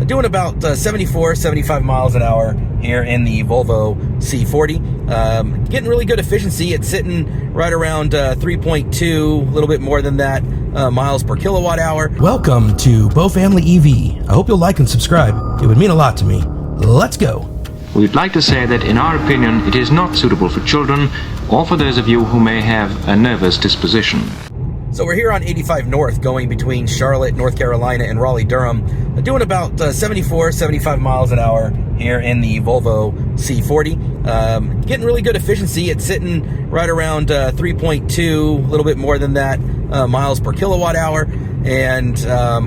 doing about 75 miles an hour here in the Volvo C40. Getting really good efficiency. It's sitting right around 3.2, a little bit more than that, miles per kilowatt hour. Welcome to Bo Family EV. I hope you'll like and subscribe. It would mean a lot to me. Let's go. We'd like to say that in our opinion it is not suitable for children or for those of you who may have a nervous disposition. So we're here on 85 North going between Charlotte, North Carolina and Raleigh-Durham, doing about 75 miles an hour here in the Volvo C40. Getting really good efficiency. It's sitting right around 3.2, a little bit more than that, miles per kilowatt hour. And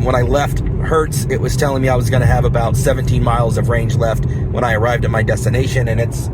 when I left Hertz, it was telling me I was going to have about 17 miles of range left when I arrived at my destination, and it's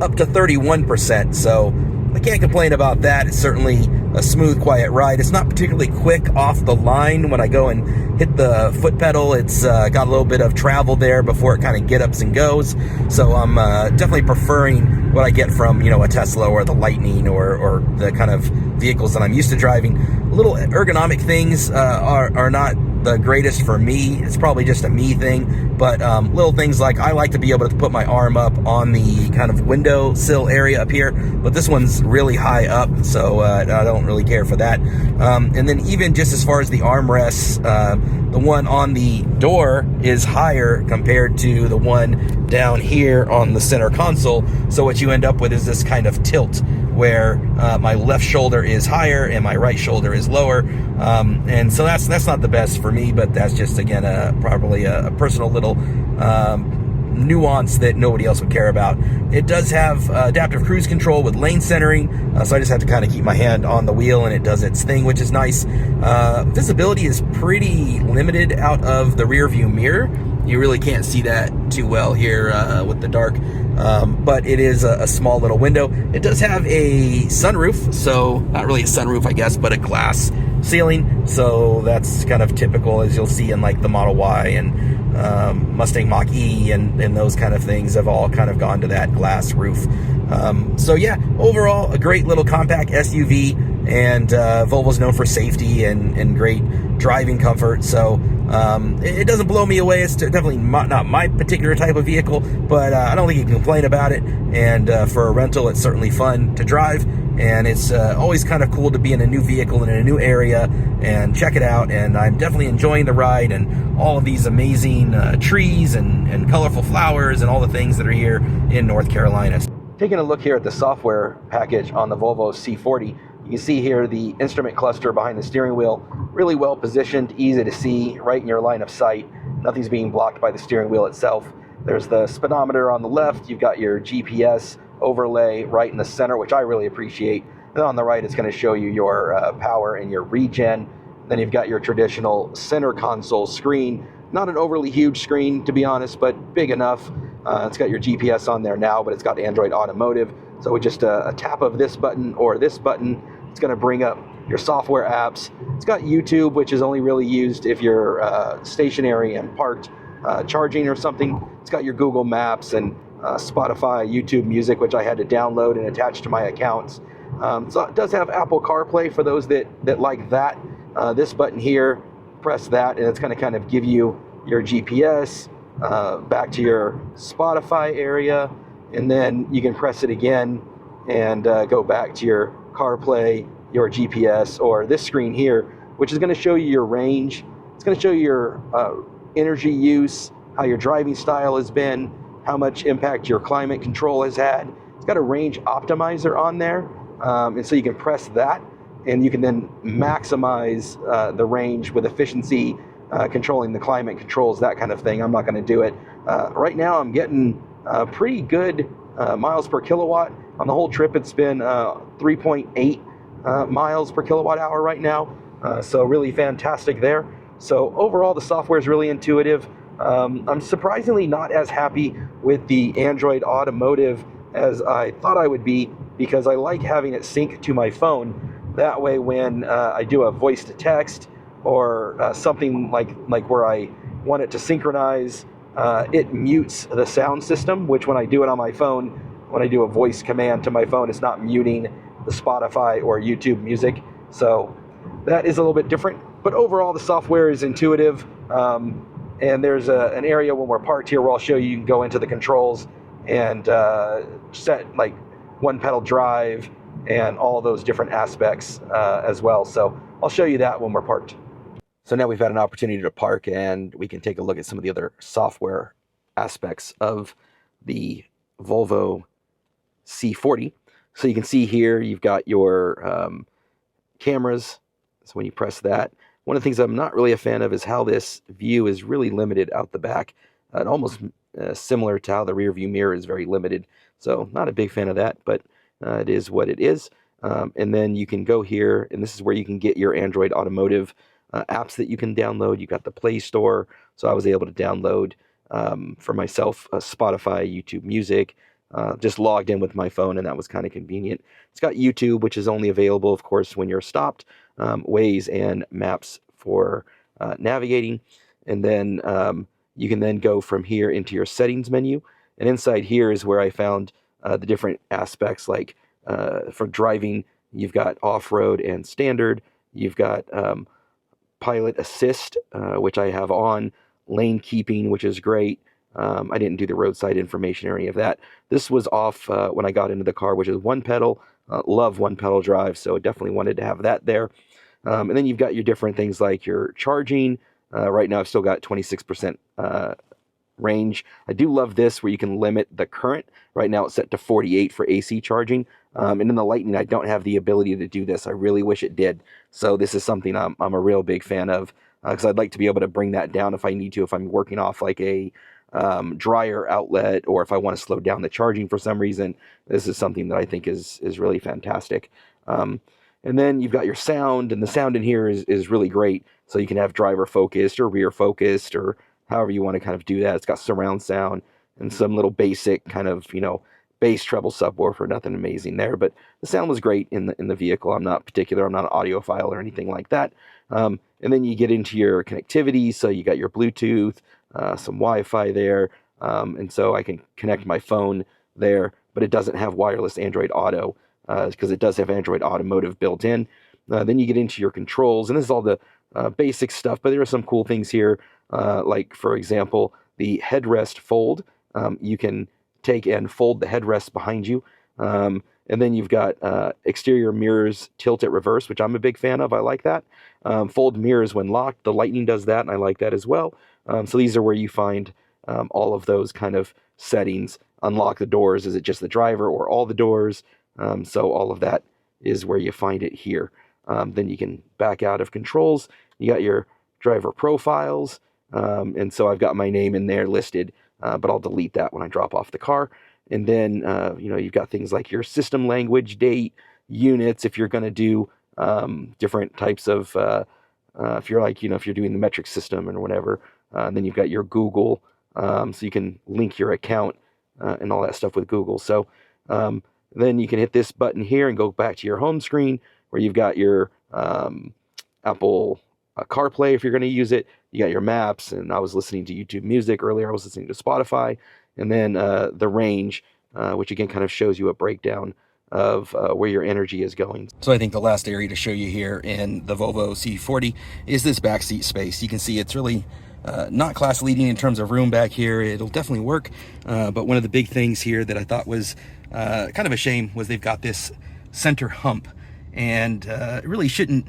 up to 31%. So I can't complain about that. It's certainly a smooth, quiet ride. It's not particularly quick off the line. When I go and hit the foot pedal, it's got a little bit of travel there before it kind of get ups and goes. So I'm definitely preferring what I get from, a Tesla or the Lightning or the kind of vehicles that I'm used to driving. Little ergonomic things are not the greatest for me. It's probably just a me thing, but little things like I like to be able to put my arm up on the kind of windowsill area up here, but this one's really high up, so I don't really care for that. And then even just as far as the armrests, the one on the door is higher compared to the one down here on the center console. So what you end up with is this kind of tilt where my left shoulder is higher and my right shoulder is lower. And so that's not the best for me, but that's just, again, probably a personal little nuance that nobody else would care about. It does have adaptive cruise control with lane centering, so I just have to kind of keep my hand on the wheel and it does its thing, which is nice. Visibility is pretty limited out of the rear view mirror. You really can't see that too well here with the dark, but it is a small little window. It does have a sunroof, so not really a sunroof, I guess, but a glass ceiling. So that's kind of typical, as you'll see in like the Model Y and Mustang Mach-E and those kind of things have all kind of gone to that glass roof. So yeah, overall, a great little compact SUV, and Volvo's known for safety and great driving comfort. So it doesn't blow me away. It's definitely not my particular type of vehicle, but I don't think you can complain about it. And for a rental, it's certainly fun to drive. And it's always kind of cool to be in a new vehicle and in a new area and check it out. And I'm definitely enjoying the ride and all of these amazing trees and colorful flowers and all the things that are here in North Carolina. Taking a look here at the software package on the Volvo C40, you can see here the instrument cluster behind the steering wheel, really well positioned, easy to see, right in your line of sight. Nothing's being blocked by the steering wheel itself. There's the speedometer on the left. You've got your GPS overlay right in the center, which I really appreciate. And on the right, it's going to show you your power and your regen. Then you've got your traditional center console screen. Not an overly huge screen, to be honest, but big enough. It's got your GPS on there now, but it's got Android Automotive. So with just a tap of this button or this button, it's going to bring up your software apps. It's got YouTube, which is only really used if you're stationary and parked charging or something. It's got your Google Maps and Spotify, YouTube Music, which I had to download and attach to my accounts. So it does have Apple CarPlay for those that like that. This button here, press that, and it's going to kind of give you your GPS back to your Spotify area, and then you can press it again and go back to your CarPlay, your GPS, or this screen here, which is going to show you your range. It's going to show you your energy use, how your driving style has been, how much impact your climate control has had. It's got a range optimizer on there, and so you can press that, and you can then maximize the range with efficiency, controlling the climate controls, that kind of thing. I'm not going to do it. Right now I'm getting pretty good miles per kilowatt. On the whole trip, it's been 3.8 miles per kilowatt hour right now. So really fantastic there. So overall, the software is really intuitive. I'm surprisingly not as happy with the Android Automotive as I thought I would be, because I like having it sync to my phone. That way, when I do a voice to text or something like where I want it to synchronize, it mutes the sound system, which when I do it on my phone, when I do a voice command to my phone, it's not muting the Spotify or YouTube music. So that is a little bit different. But overall, the software is intuitive. And there's an area when we're parked here where I'll show you, you can go into the controls and set like one pedal drive and all those different aspects as well. So I'll show you that when we're parked. So now we've had an opportunity to park and we can take a look at some of the other software aspects of the Volvo C40. So you can see here you've got your cameras. So when you press that, one of the things I'm not really a fan of is how this view is really limited out the back. Almost similar to how the rear view mirror is very limited. So not a big fan of that, but it is what it is. And then you can go here, and this is where you can get your Android Automotive apps that you can download. You got the Play Store, so I was able to download for myself Spotify, YouTube Music, just logged in with my phone, and that was kind of convenient. It's got YouTube, which is only available, of course, when you're stopped, Waze and Maps for navigating, and then you can then go from here into your settings menu, and inside here is where I found the different aspects, like for driving, you've got off-road and standard, you've got pilot assist, which I have on, lane keeping, which is great. I didn't do the roadside information or any of that. This was off when I got into the car, which is one pedal. Love one pedal drive, so definitely wanted to have that there. And then you've got your different things like your charging. Right now I've still got 26% range. I do love this where you can limit the current. Right now it's set to 48 for AC charging. And in the Lightning, I don't have the ability to do this. I really wish it did. So this is something I'm a real big fan of, because I'd like to be able to bring that down if I need to, if I'm working off like a dryer outlet, or if I want to slow down the charging for some reason. This is something that I think is really fantastic. And then you've got your sound, and the sound in here is really great. So you can have driver focused or rear focused, or however you want to kind of do that. It's got surround sound and some little basic kind of, bass, treble, subwoofer, nothing amazing there, but the sound was great in the vehicle. I'm not an audiophile or anything like that. And then you get into your connectivity, so you got your Bluetooth, some Wi-Fi there, and so I can connect my phone there, but it doesn't have wireless Android Auto, because it does have Android Automotive built in. Then you get into your controls, and this is all the basic stuff, but there are some cool things here, like, for example, the headrest fold. You can take and fold the headrest behind you. And then you've got exterior mirrors tilt at reverse, which I'm a big fan of. I like that. Fold mirrors when locked. The Lightning does that, and I like that as well. So these are where you find all of those kind of settings. Unlock the doors. Is it just the driver or all the doors? So all of that is where you find it here. Then you can back out of controls. You got your driver profiles. And so I've got my name in there listed, but I'll delete that when I drop off the car. And then, you've got things like your system language, date, units, if you're going to do different types of, if you're like, if you're doing the metric system or whatever, then you've got your Google, so you can link your account and all that stuff with Google. So then you can hit this button here and go back to your home screen where you've got your Apple CarPlay if you're going to use it. You got your maps, and I was listening to YouTube Music earlier. I was listening to Spotify, and then the range, which again kind of shows you a breakdown of where your energy is going. So I think the last area to show you here in the Volvo C40 is this backseat space. You can see it's really not class leading in terms of room back here. It'll definitely work, but one of the big things here that I thought was kind of a shame was they've got this center hump, and it really shouldn't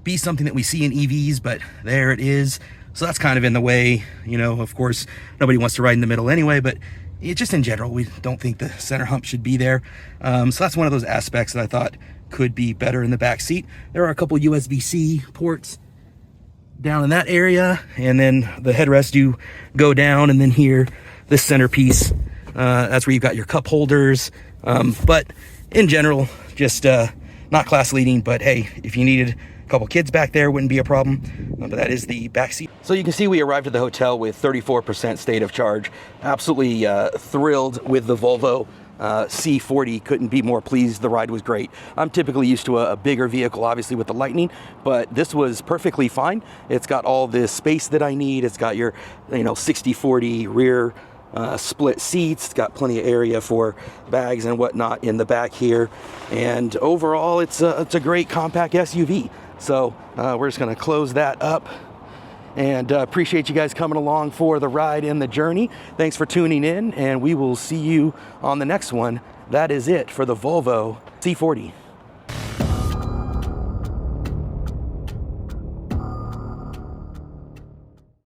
be something that we see in EVs, but there it is. So that's kind of in the way. Of course, nobody wants to ride in the middle anyway, but just in general, we don't think the center hump should be there. So that's one of those aspects that I thought could be better in the back seat. There are a couple USB-C ports down in that area, and then the headrest do go down, and then here, this centerpiece, that's where you've got your cup holders. But in general, just not class leading, but hey, if you needed a couple kids back there, wouldn't be a problem. But that is the back seat. So you can see we arrived at the hotel with 34% state of charge. Absolutely thrilled with the Volvo C40. Couldn't be more pleased. The ride was great. I'm typically used to a bigger vehicle, obviously with the Lightning, but this was perfectly fine. It's got all this space that I need. It's got your 60/40 rear split seats. It's got plenty of area for bags and whatnot in the back here, and overall it's a great compact SUV. So we're just going to close that up, and appreciate you guys coming along for the ride and the journey. Thanks for tuning in, and we will see you on the next one. That is it for the Volvo C40.